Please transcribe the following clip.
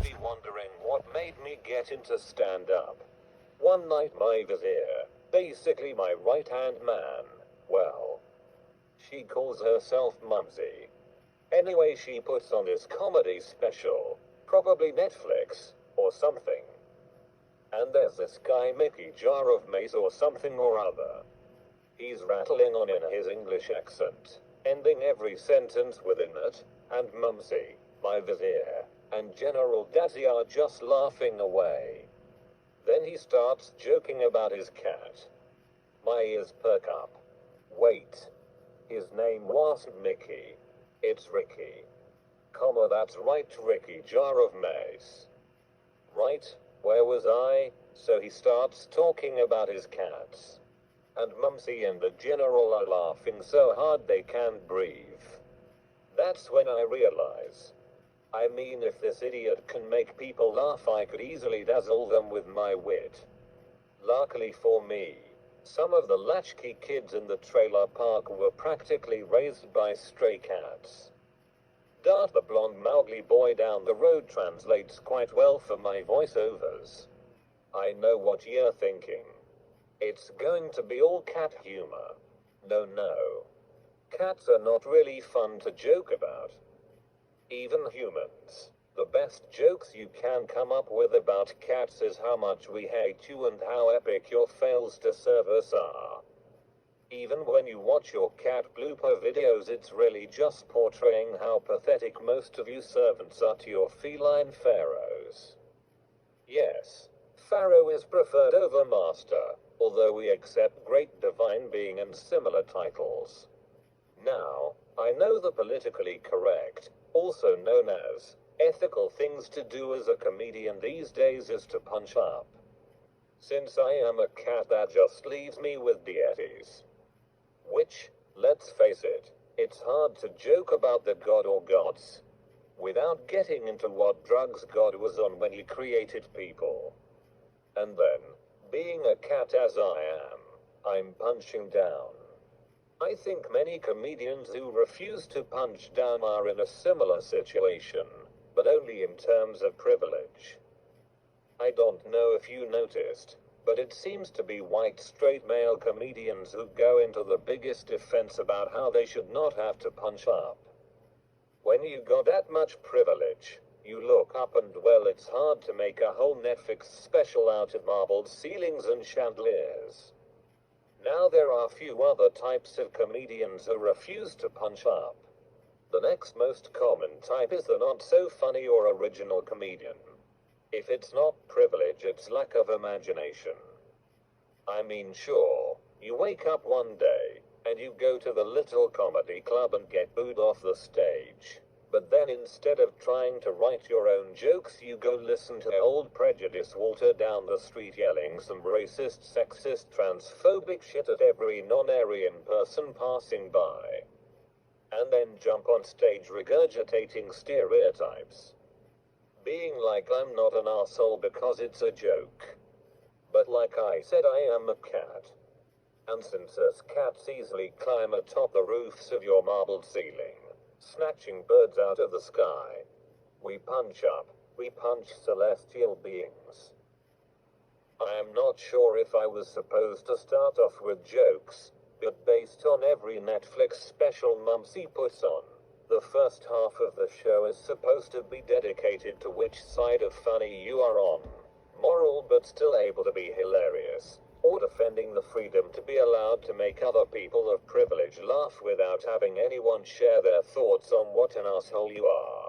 be wondering what made me get into stand-up. One night my vizier, basically my right-hand man, well, she calls herself Mumsy. Anyway, she puts on this comedy special, probably Netflix, or something. And there's this guy Mickey Jar of Mace or something or other. He's rattling on in his English accent, ending every sentence with "it," and Mumsy, my vizier, and General Dazzy are just laughing away. Then he starts joking about his cat. My ears perk up. Wait. His name wasn't Mickey. It's Ricky. That's right, Ricky Jar of Mace. Right, where was I? So he starts talking about his cats. And Mumsy and the General are laughing so hard they can't breathe. That's when I realize. I mean, if this idiot can make people laugh, I could easily dazzle them with my wit. Luckily for me, some of the latchkey kids in the trailer park were practically raised by stray cats. Dart the blonde Mowgli boy down the road translates quite well for my voiceovers. I know what you're thinking. It's going to be all cat humor. No. Cats are not really fun to joke about. Even humans. The best jokes you can come up with about cats is how much we hate you and how epic your fails to serve us are. Even when you watch your cat blooper videos, it's really just portraying how pathetic most of you servants are to your feline pharaohs. Yes, pharaoh is preferred over master, although we accept great divine being and similar titles. Now, I know the politically correct, also known as ethical things to do as a comedian these days is to punch up. Since I am a cat, that just leaves me with deities. Which, let's face it, it's hard to joke about the god or gods without getting into what drugs God was on when he created people. And then, being a cat as I am, I'm punching down. I think many comedians who refuse to punch down are in a similar situation, but only in terms of privilege. I don't know if you noticed, but it seems to be white straight male comedians who go into the biggest defense about how they should not have to punch up. When you got that much privilege, you look up and well, it's hard to make a whole Netflix special out of marbled ceilings and chandeliers. Now there are few other types of comedians who refuse to punch up. The next most common type is the not so funny or original comedian. If it's not privilege, it's lack of imagination. I mean, sure, you wake up one day, and you go to the little comedy club and get booed off the stage. But then instead of trying to write your own jokes, you go listen to Old Prejudice Walter down the street yelling some racist, sexist, transphobic shit at every non-Aryan person passing by. And then jump on stage regurgitating stereotypes. Being like I'm not an arsehole because it's a joke. But like I said, I am a cat. And since us cats easily climb atop the roofs of your marbled ceiling, snatching birds out of the sky, we punch up, we punch celestial beings. I am not sure if I was supposed to start off with jokes, but based on every Netflix special Mumsy puts on, the first half of the show is supposed to be dedicated to which side of funny you are on. Moral but still able to be hilarious, or defending the freedom to be allowed to make other people of privilege laugh without having anyone share their thoughts on what an asshole you are.